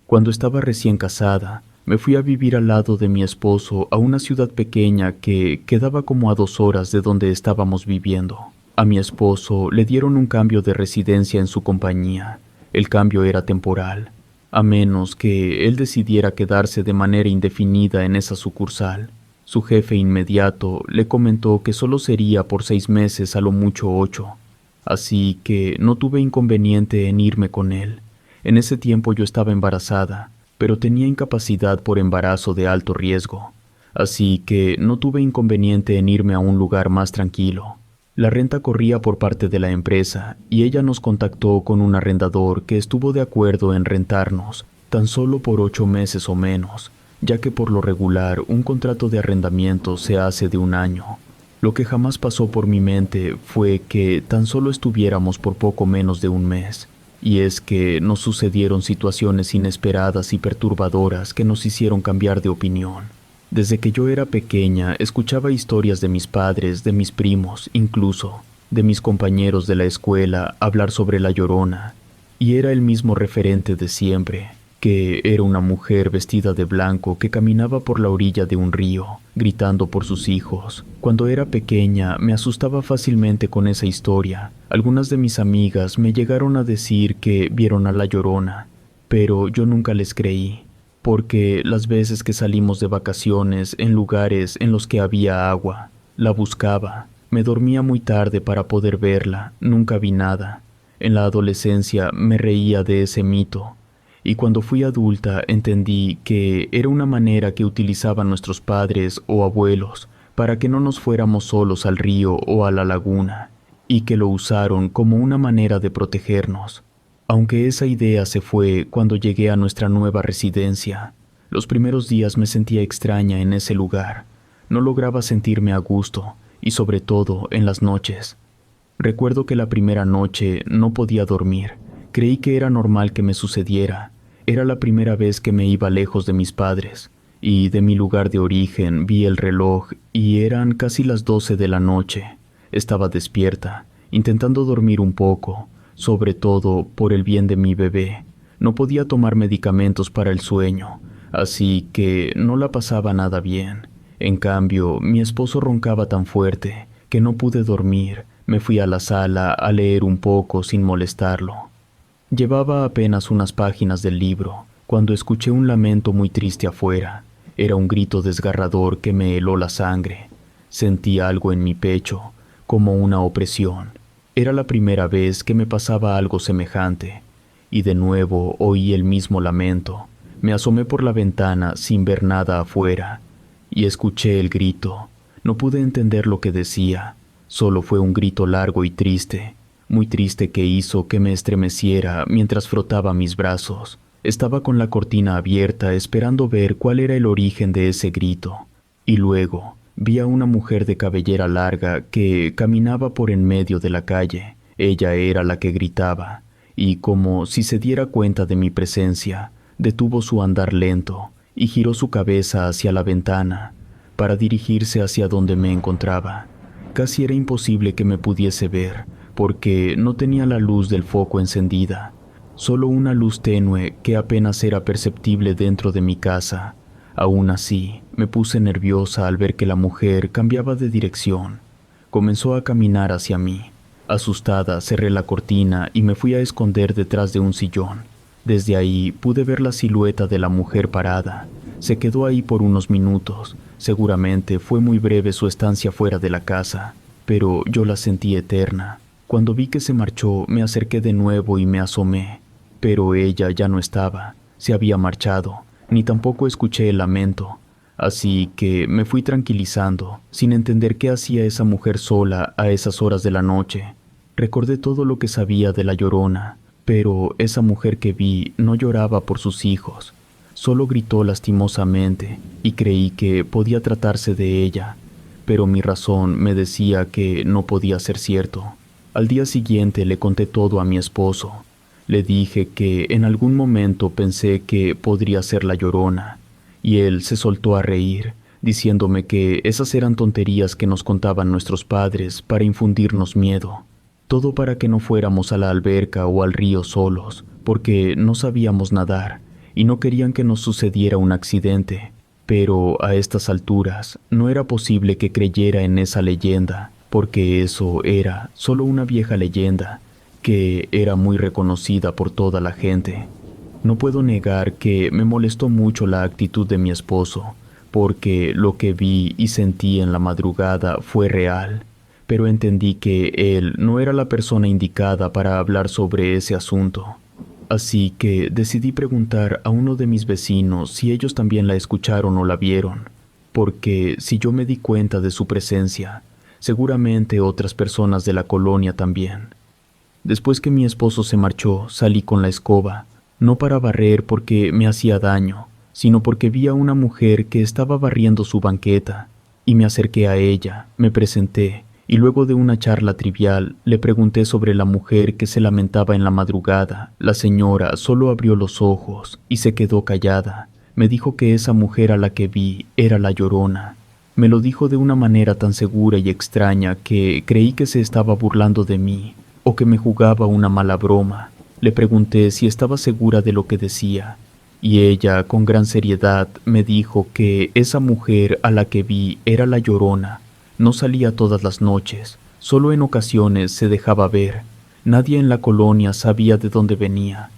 Cuando estaba recién casada, me fui a vivir al lado de mi esposo a una ciudad pequeña que quedaba como a 2 horas de donde estábamos viviendo. A mi esposo le dieron un cambio de residencia en su compañía. El cambio era temporal, a menos que él decidiera quedarse de manera indefinida en esa sucursal. Su jefe inmediato le comentó que solo sería por 6 meses, a lo mucho 8, así que no tuve inconveniente en irme con él. En ese tiempo yo estaba embarazada, pero tenía incapacidad por embarazo de alto riesgo, así que no tuve inconveniente en irme a un lugar más tranquilo. La renta corría por parte de la empresa y ella nos contactó con un arrendador que estuvo de acuerdo en rentarnos tan solo por 8 meses o menos, ya que por lo regular un contrato de arrendamiento se hace de 1 año. Lo que jamás pasó por mi mente fue que tan solo estuviéramos por poco menos de 1 mes, y es que nos sucedieron situaciones inesperadas y perturbadoras que nos hicieron cambiar de opinión. Desde que yo era pequeña, escuchaba historias de mis padres, de mis primos, incluso de mis compañeros de la escuela hablar sobre la Llorona, y era el mismo referente de siempre, que era una mujer vestida de blanco que caminaba por la orilla de un río, gritando por sus hijos. Cuando era pequeña, me asustaba fácilmente con esa historia. Algunas de mis amigas me llegaron a decir que vieron a la Llorona, pero yo nunca les creí, porque las veces que salimos de vacaciones en lugares en los que había agua, la buscaba. Me dormía muy tarde para poder verla, nunca vi nada. En la adolescencia me reía de ese mito, y cuando fui adulta entendí que era una manera que utilizaban nuestros padres o abuelos para que no nos fuéramos solos al río o a la laguna, y que lo usaron como una manera de protegernos. Aunque esa idea se fue cuando llegué a nuestra nueva residencia, los primeros días me sentía extraña en ese lugar. No lograba sentirme a gusto, y sobre todo en las noches. Recuerdo que la primera noche no podía dormir. Creí que era normal que me sucediera. Era la primera vez que me iba lejos de mis padres, y de mi lugar de origen vi el reloj y eran casi las 12 de la noche. Estaba despierta, intentando dormir un poco, sobre todo por el bien de mi bebé. No podía tomar medicamentos para el sueño, así que no la pasaba nada bien. En cambio, mi esposo roncaba tan fuerte que no pude dormir. Me fui a la sala a leer un poco sin molestarlo. Llevaba apenas unas páginas del libro cuando escuché un lamento muy triste afuera. Era un grito desgarrador que me heló la sangre. Sentí algo en mi pecho, como una opresión. Era la primera vez que me pasaba algo semejante, y de nuevo oí el mismo lamento. Me asomé por la ventana sin ver nada afuera, y escuché el grito. No pude entender lo que decía, solo fue un grito largo y triste, muy triste, que hizo que me estremeciera mientras frotaba mis brazos. Estaba con la cortina abierta esperando ver cuál era el origen de ese grito, y luego vi a una mujer de cabellera larga que caminaba por en medio de la calle. Ella era la que gritaba, y como si se diera cuenta de mi presencia, detuvo su andar lento y giró su cabeza hacia la ventana para dirigirse hacia donde me encontraba. Casi era imposible que me pudiese ver, porque no tenía la luz del foco encendida, solo una luz tenue que apenas era perceptible dentro de mi casa. Aún así, me puse nerviosa al ver que la mujer cambiaba de dirección. Comenzó a caminar hacia mí. Asustada, cerré la cortina y me fui a esconder detrás de un sillón. Desde ahí pude ver la silueta de la mujer parada. Se quedó ahí por unos minutos. Seguramente fue muy breve su estancia fuera de la casa, pero yo la sentí eterna. Cuando vi que se marchó, me acerqué de nuevo y me asomé, pero ella ya no estaba, se había marchado, ni tampoco escuché el lamento, así que me fui tranquilizando, sin entender qué hacía esa mujer sola a esas horas de la noche. Recordé todo lo que sabía de la Llorona, pero esa mujer que vi no lloraba por sus hijos, solo gritó lastimosamente, y creí que podía tratarse de ella, pero mi razón me decía que no podía ser cierto. Al día siguiente le conté todo a mi esposo. Le dije que en algún momento pensé que podría ser la Llorona, y él se soltó a reír, diciéndome que esas eran tonterías que nos contaban nuestros padres para infundirnos miedo. Todo para que no fuéramos a la alberca o al río solos, porque no sabíamos nadar, y no querían que nos sucediera un accidente, pero a estas alturas no era posible que creyera en esa leyenda, porque eso era solo una vieja leyenda que era muy reconocida por toda la gente. No puedo negar que me molestó mucho la actitud de mi esposo, porque lo que vi y sentí en la madrugada fue real, pero entendí que él no era la persona indicada para hablar sobre ese asunto. Así que decidí preguntar a uno de mis vecinos si ellos también la escucharon o la vieron, porque si yo me di cuenta de su presencia, seguramente otras personas de la colonia también. Después que mi esposo se marchó, salí con la escoba, no para barrer porque me hacía daño, sino porque vi a una mujer que estaba barriendo su banqueta, y me acerqué a ella, me presenté, y luego de una charla trivial le pregunté sobre la mujer que se lamentaba en la madrugada. La señora solo abrió los ojos y se quedó callada. Me dijo que esa mujer a la que vi era la Llorona. Me lo dijo de una manera tan segura y extraña que creí que se estaba burlando de mí o que me jugaba una mala broma. Le pregunté si estaba segura de lo que decía, y ella, con gran seriedad, me dijo que esa mujer a la que vi era la Llorona. No salía todas las noches, solo en ocasiones se dejaba ver. Nadie en la colonia sabía de dónde venía,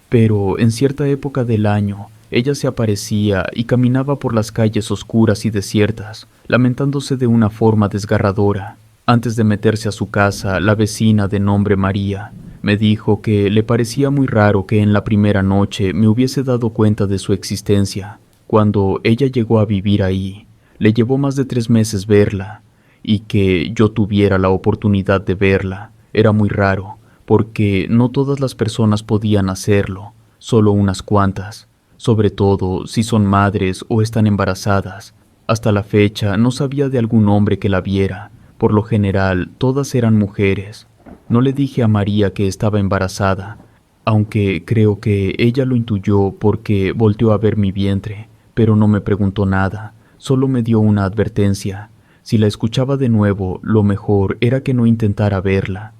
pero en cierta época del año ella se aparecía y caminaba por las calles oscuras y desiertas, lamentándose de una forma desgarradora. Antes de meterse a su casa, la vecina de nombre María me dijo que le parecía muy raro que en la primera noche me hubiese dado cuenta de su existencia. Cuando ella llegó a vivir ahí, le llevó más de 3 meses verla, y que yo tuviera la oportunidad de verla era muy raro, porque no todas las personas podían hacerlo, solo unas cuantas, sobre todo si son madres o están embarazadas. Hasta la fecha no sabía de algún hombre que la viera, por lo general todas eran mujeres. No le dije a María que estaba embarazada, aunque creo que ella lo intuyó porque volteó a ver mi vientre, pero no me preguntó nada, solo me dio una advertencia. Si la escuchaba de nuevo, lo mejor era que no intentara verla,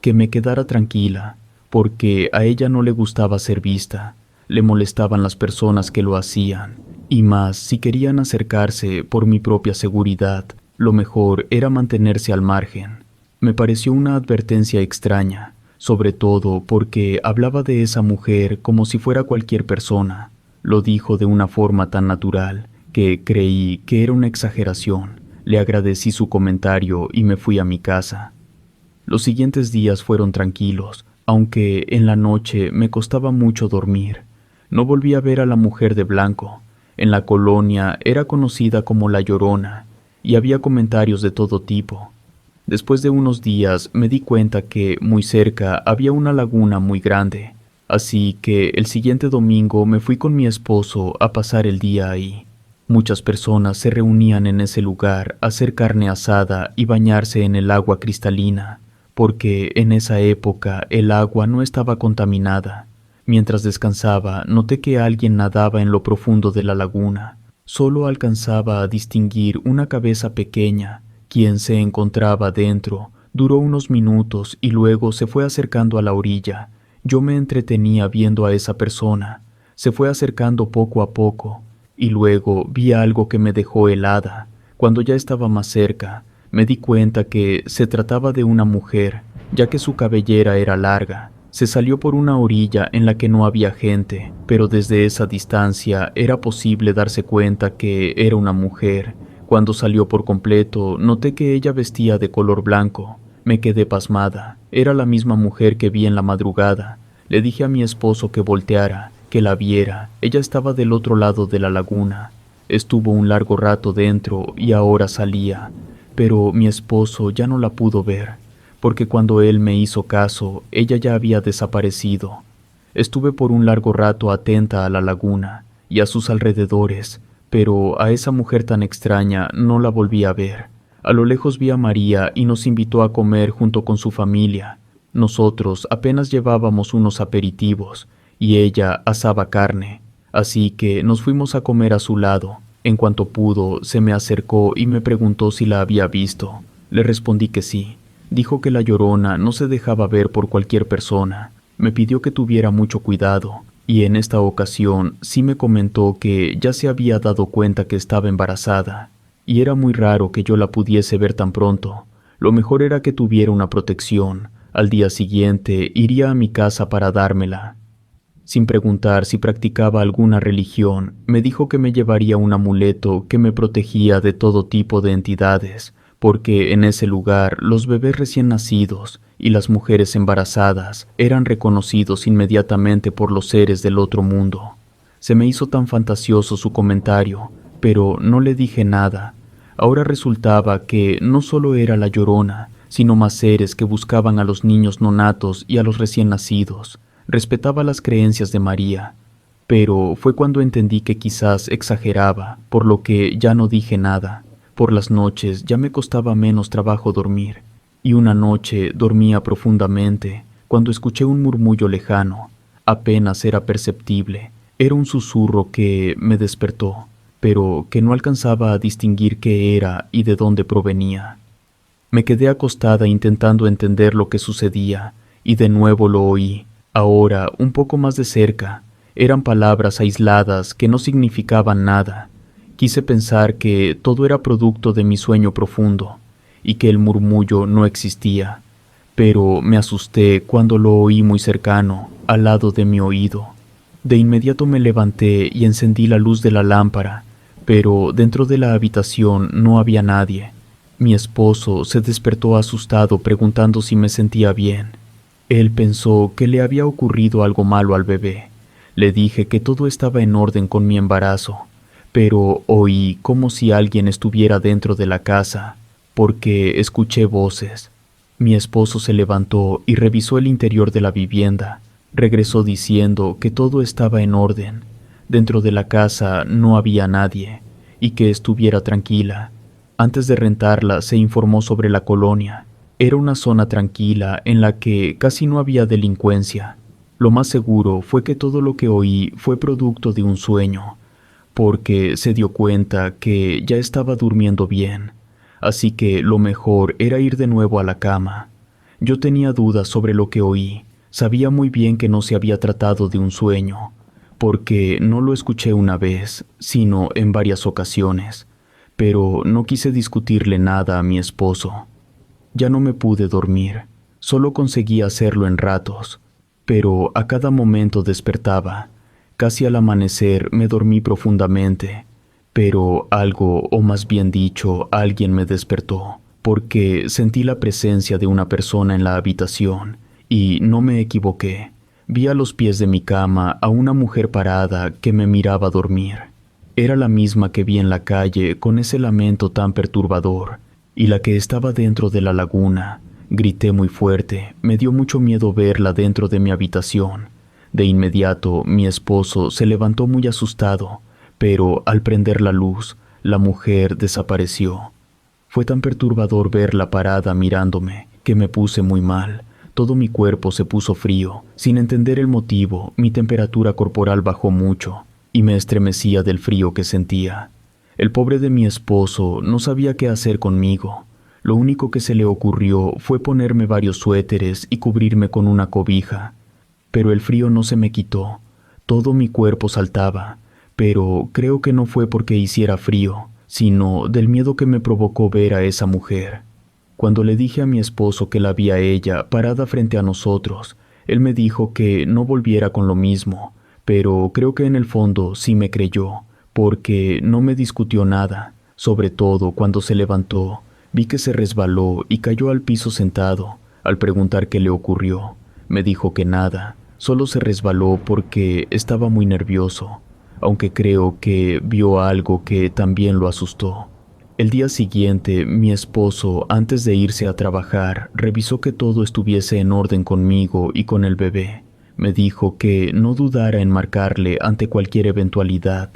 que me quedara tranquila, porque a ella no le gustaba ser vista, le molestaban las personas que lo hacían, y más si querían acercarse por mi propia seguridad, lo mejor era mantenerse al margen. Me pareció una advertencia extraña, sobre todo porque hablaba de esa mujer como si fuera cualquier persona. Lo dijo de una forma tan natural que creí que era una exageración. Le agradecí su comentario y me fui a mi casa. Los siguientes días fueron tranquilos, aunque en la noche me costaba mucho dormir. No volví a ver a la mujer de blanco. En la colonia era conocida como la Llorona, y había comentarios de todo tipo. Después de unos días me di cuenta que muy cerca había una laguna muy grande, así que el siguiente domingo me fui con mi esposo a pasar el día ahí. Muchas personas se reunían en ese lugar a hacer carne asada y bañarse en el agua cristalina, porque en esa época el agua no estaba contaminada. Mientras descansaba, noté que alguien nadaba en lo profundo de la laguna. Solo alcanzaba a distinguir una cabeza pequeña. Quien se encontraba dentro duró unos minutos y luego se fue acercando a la orilla. Yo me entretenía viendo a esa persona. Se fue acercando poco a poco, y luego vi algo que me dejó helada. Cuando ya estaba más cerca, me di cuenta que se trataba de una mujer, ya que su cabellera era larga. Se salió por una orilla en la que no había gente, pero desde esa distancia era posible darse cuenta que era una mujer. Cuando salió por completo, noté que ella vestía de color blanco. Me quedé pasmada. Era la misma mujer que vi en la madrugada. Le dije a mi esposo que volteara, que la viera. Ella estaba del otro lado de la laguna. Estuvo un largo rato dentro y ahora salía, pero mi esposo ya no la pudo ver, porque cuando él me hizo caso, ella ya había desaparecido. Estuve por un largo rato atenta a la laguna y a sus alrededores, pero a esa mujer tan extraña no la volví a ver. A lo lejos vi a María y nos invitó a comer junto con su familia. Nosotros apenas llevábamos unos aperitivos y ella asaba carne, así que nos fuimos a comer a su lado. En cuanto pudo, se me acercó y me preguntó si la había visto. Le respondí que sí. Dijo que la Llorona no se dejaba ver por cualquier persona. Me pidió que tuviera mucho cuidado, y en esta ocasión sí me comentó que ya se había dado cuenta que estaba embarazada, y era muy raro que yo la pudiese ver tan pronto. Lo mejor era que tuviera una protección. Al día siguiente iría a mi casa para dármela. Sin preguntar si practicaba alguna religión, me dijo que me llevaría un amuleto que me protegía de todo tipo de entidades, porque en ese lugar los bebés recién nacidos y las mujeres embarazadas eran reconocidos inmediatamente por los seres del otro mundo. Se me hizo tan fantasioso su comentario, pero no le dije nada. Ahora resultaba que no solo era la Llorona, sino más seres que buscaban a los niños nonatos y a los recién nacidos. Respetaba las creencias de María, pero fue cuando entendí que quizás exageraba, por lo que ya no dije nada. Por las noches ya me costaba menos trabajo dormir, y una noche dormía profundamente cuando escuché un murmullo lejano. Apenas era perceptible. Era un susurro que me despertó, pero que no alcanzaba a distinguir qué era y de dónde provenía. Me quedé acostada intentando entender lo que sucedía, y de nuevo lo oí. Ahora, un poco más de cerca, eran palabras aisladas que no significaban nada. Quise pensar que todo era producto de mi sueño profundo y que el murmullo no existía, pero me asusté cuando lo oí muy cercano, al lado de mi oído. De inmediato me levanté y encendí la luz de la lámpara, pero dentro de la habitación no había nadie. Mi esposo se despertó asustado preguntando si me sentía bien. Él pensó que le había ocurrido algo malo al bebé. Le dije que todo estaba en orden con mi embarazo, pero oí como si alguien estuviera dentro de la casa, porque escuché voces. Mi esposo se levantó y revisó el interior de la vivienda. Regresó diciendo que todo estaba en orden. Dentro de la casa no había nadie, y que estuviera tranquila. Antes de rentarla se informó sobre la colonia. Era una zona tranquila en la que casi no había delincuencia. Lo más seguro fue que todo lo que oí fue producto de un sueño, porque se dio cuenta que ya estaba durmiendo bien, así que lo mejor era ir de nuevo a la cama. Yo tenía dudas sobre lo que oí. Sabía muy bien que no se había tratado de un sueño, porque no lo escuché una vez, sino en varias ocasiones, pero no quise discutirle nada a mi esposo. Ya no me pude dormir, solo conseguía hacerlo en ratos, pero a cada momento despertaba. Casi al amanecer me dormí profundamente, pero algo, o más bien dicho, alguien me despertó, porque sentí la presencia de una persona en la habitación, y no me equivoqué. Vi a los pies de mi cama a una mujer parada que me miraba dormir. Era la misma que vi en la calle con ese lamento tan perturbador, y la que estaba dentro de la laguna. Grité muy fuerte, me dio mucho miedo verla dentro de mi habitación. De inmediato, mi esposo se levantó muy asustado, pero al prender la luz, la mujer desapareció. Fue tan perturbador verla parada mirándome, que me puse muy mal. Todo mi cuerpo se puso frío. Sin entender el motivo, mi temperatura corporal bajó mucho, y me estremecía del frío que sentía. El pobre de mi esposo no sabía qué hacer conmigo. Lo único que se le ocurrió fue ponerme varios suéteres y cubrirme con una cobija. Pero el frío no se me quitó. Todo mi cuerpo saltaba, pero creo que no fue porque hiciera frío, sino del miedo que me provocó ver a esa mujer. Cuando le dije a mi esposo que la vi a ella parada frente a nosotros, él me dijo que no volviera con lo mismo, pero creo que en el fondo sí me creyó, porque no me discutió nada. Sobre todo cuando se levantó, vi que se resbaló y cayó al piso sentado. Al preguntar qué le ocurrió, me dijo que nada, solo se resbaló porque estaba muy nervioso, aunque creo que vio algo que también lo asustó. El día siguiente, mi esposo, antes de irse a trabajar, revisó que todo estuviese en orden conmigo y con el bebé. Me dijo que no dudara en marcarle ante cualquier eventualidad.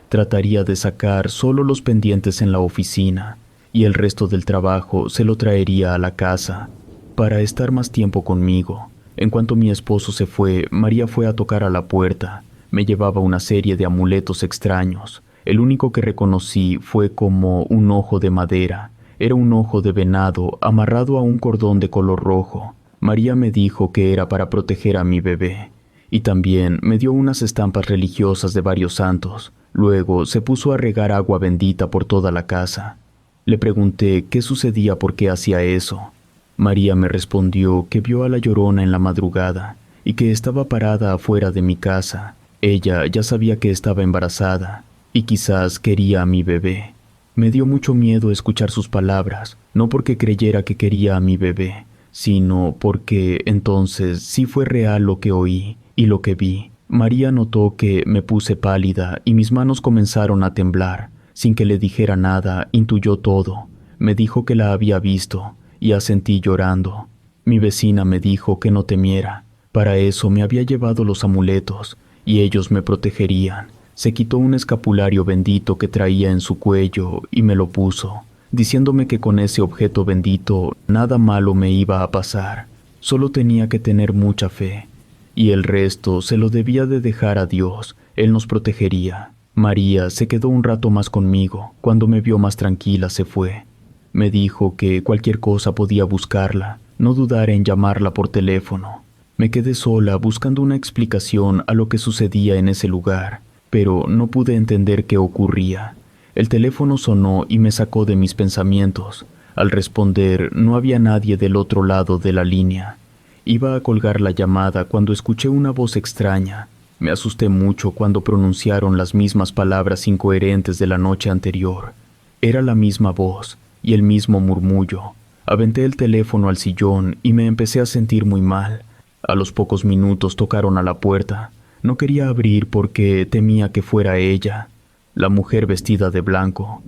Trataría de sacar solo los pendientes en la oficina, y el resto del trabajo se lo traería a la casa, para estar más tiempo conmigo. En cuanto mi esposo se fue, María fue a tocar a la puerta. Me llevaba una serie de amuletos extraños. El único que reconocí fue como un ojo de madera. Era un ojo de venado amarrado a un cordón de color rojo. María me dijo que era para proteger a mi bebé, y también me dio unas estampas religiosas de varios santos. Luego se puso a regar agua bendita por toda la casa. Le pregunté qué sucedía, por qué hacía eso. María me respondió que vio a la Llorona en la madrugada y que estaba parada afuera de mi casa. Ella ya sabía que estaba embarazada y quizás quería a mi bebé. Me dio mucho miedo escuchar sus palabras, no porque creyera que quería a mi bebé, sino porque entonces sí fue real lo que oí y lo que vi. María notó que me puse pálida y mis manos comenzaron a temblar. Sin que le dijera nada, intuyó todo. Me dijo que la había visto y asentí llorando. Mi vecina me dijo que no temiera. Para eso me había llevado los amuletos y ellos me protegerían. Se quitó un escapulario bendito que traía en su cuello y me lo puso, diciéndome que con ese objeto bendito nada malo me iba a pasar. Solo tenía que tener mucha fe, y el resto se lo debía de dejar a Dios. Él nos protegería. María se quedó un rato más conmigo. Cuando me vio más tranquila se fue. Me dijo que cualquier cosa podía buscarla, no dudar en llamarla por teléfono. Me quedé sola buscando una explicación a lo que sucedía en ese lugar, pero no pude entender qué ocurría. El teléfono sonó y me sacó de mis pensamientos. Al responder, no había nadie del otro lado de la línea. Iba a colgar la llamada cuando escuché una voz extraña. Me asusté mucho cuando pronunciaron las mismas palabras incoherentes de la noche anterior. Era la misma voz y el mismo murmullo. Aventé el teléfono al sillón y me empecé a sentir muy mal. A los pocos minutos tocaron a la puerta. No quería abrir porque temía que fuera ella, la mujer vestida de blanco.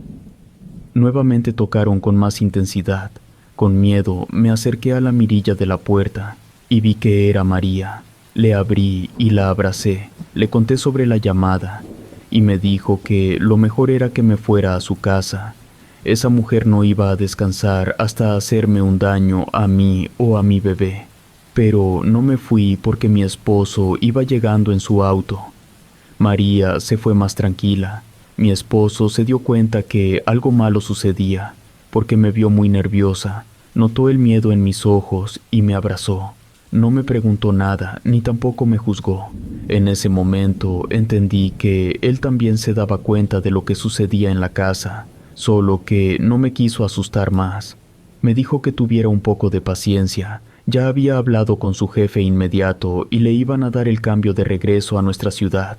Nuevamente tocaron con más intensidad. Con miedo me acerqué a la mirilla de la puerta y vi que era María. Le abrí y la abracé. Le conté sobre la llamada y me dijo que lo mejor era que me fuera a su casa. Esa mujer no iba a descansar hasta hacerme un daño a mí o a mi bebé. Pero no me fui porque mi esposo iba llegando en su auto. María se fue más tranquila. Mi esposo se dio cuenta que algo malo sucedía, porque me vio muy nerviosa. Notó el miedo en mis ojos y me abrazó. No me preguntó nada, ni tampoco me juzgó. En ese momento entendí que él también se daba cuenta de lo que sucedía en la casa, solo que no me quiso asustar más. Me dijo que tuviera un poco de paciencia. Ya había hablado con su jefe inmediato y le iban a dar el cambio de regreso a nuestra ciudad.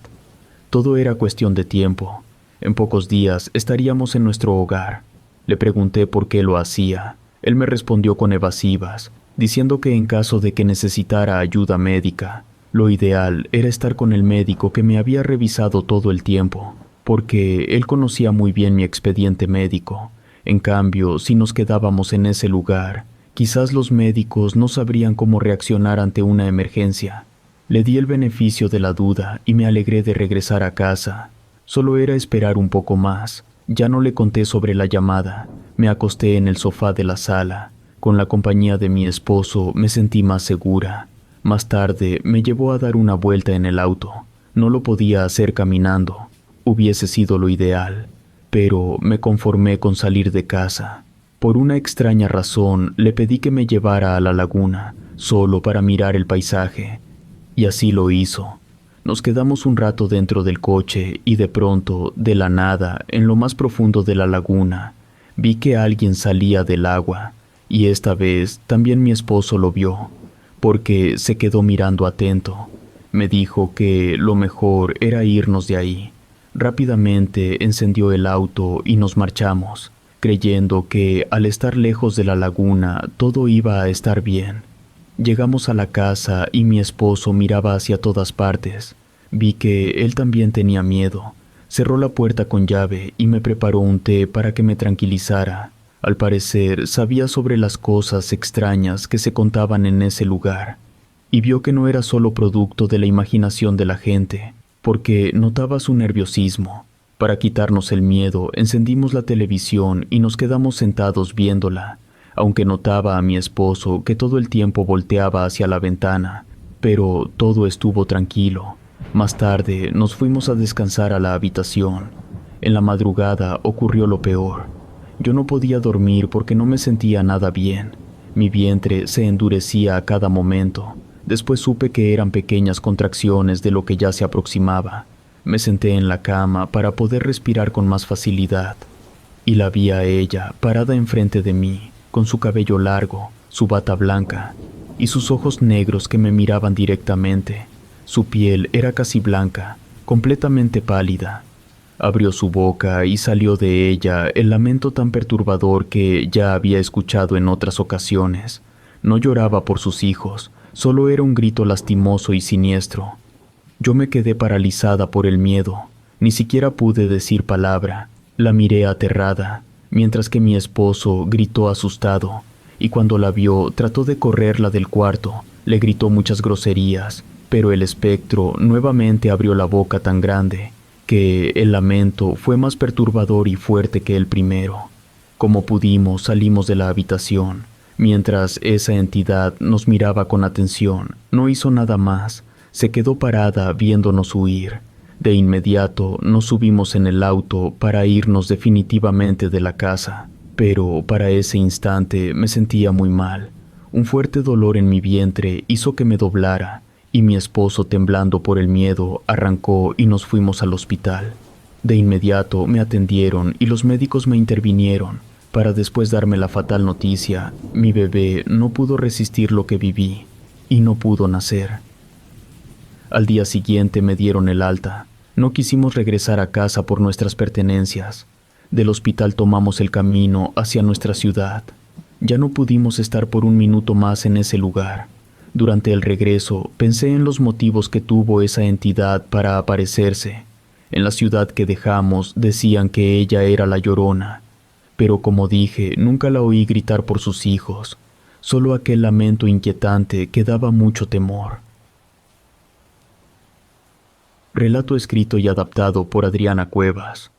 Todo era cuestión de tiempo. En pocos días estaríamos en nuestro hogar. Le pregunté por qué lo hacía. Él me respondió con evasivas, diciendo que en caso de que necesitara ayuda médica, lo ideal era estar con el médico que me había revisado todo el tiempo, porque él conocía muy bien mi expediente médico. En cambio, si nos quedábamos en ese lugar, quizás los médicos no sabrían cómo reaccionar ante una emergencia. Le di el beneficio de la duda y me alegré de regresar a casa. Solo era esperar un poco más. Ya no le conté sobre la llamada. Me acosté en el sofá de la sala. Con la compañía de mi esposo me sentí más segura. Más tarde me llevó a dar una vuelta en el auto. No lo podía hacer caminando. Hubiese sido lo ideal, pero me conformé con salir de casa. Por una extraña razón, le pedí que me llevara a la laguna, solo para mirar el paisaje, y así lo hizo. Nos quedamos un rato dentro del coche y de pronto, de la nada, en lo más profundo de la laguna, vi que alguien salía del agua, y esta vez también mi esposo lo vio, porque se quedó mirando atento. Me dijo que lo mejor era irnos de ahí. Rápidamente encendió el auto y nos marchamos, creyendo que al estar lejos de la laguna todo iba a estar bien. Llegamos a la casa y mi esposo miraba hacia todas partes. Vi que él también tenía miedo. Cerró la puerta con llave y me preparó un té para que me tranquilizara. Al parecer sabía sobre las cosas extrañas que se contaban en ese lugar, y vio que no era solo producto de la imaginación de la gente, porque notaba su nerviosismo. Para quitarnos el miedo, encendimos la televisión y nos quedamos sentados viéndola, aunque notaba a mi esposo que todo el tiempo volteaba hacia la ventana, pero todo estuvo tranquilo. Más tarde nos fuimos a descansar a la habitación. En la madrugada ocurrió lo peor. Yo no podía dormir porque no me sentía nada bien. Mi vientre se endurecía a cada momento. Después supe que eran pequeñas contracciones de lo que ya se aproximaba. Me senté en la cama para poder respirar con más facilidad, y la vi a ella parada enfrente de mí, con su cabello largo, su bata blanca, y sus ojos negros que me miraban directamente. Su piel era casi blanca, completamente pálida. Abrió su boca y salió de ella el lamento tan perturbador que ya había escuchado en otras ocasiones. No lloraba por sus hijos, solo era un grito lastimoso y siniestro. Yo me quedé paralizada por el miedo, ni siquiera pude decir palabra. La miré aterrada, mientras que mi esposo gritó asustado, y cuando la vio trató de correrla del cuarto, le gritó muchas groserías, pero el espectro nuevamente abrió la boca tan grande que el lamento fue más perturbador y fuerte que el primero. Como pudimos salimos de la habitación, mientras esa entidad nos miraba con atención. No hizo nada más, se quedó parada viéndonos huir. De inmediato nos subimos en el auto para irnos definitivamente de la casa, pero para ese instante me sentía muy mal. Un fuerte dolor en mi vientre hizo que me doblara, y mi esposo, temblando por el miedo, arrancó y nos fuimos al hospital. De inmediato me atendieron y los médicos me intervinieron, para después darme la fatal noticia: mi bebé no pudo resistir lo que viví, y no pudo nacer. Al día siguiente me dieron el alta. No quisimos regresar a casa por nuestras pertenencias. Del hospital tomamos el camino hacia nuestra ciudad. Ya no pudimos estar por un minuto más en ese lugar. Durante el regreso pensé en los motivos que tuvo esa entidad para aparecerse. En la ciudad que dejamos decían que ella era la Llorona, pero como dije, nunca la oí gritar por sus hijos, solo aquel lamento inquietante que daba mucho temor. Relato escrito y adaptado por Adriana Cuevas.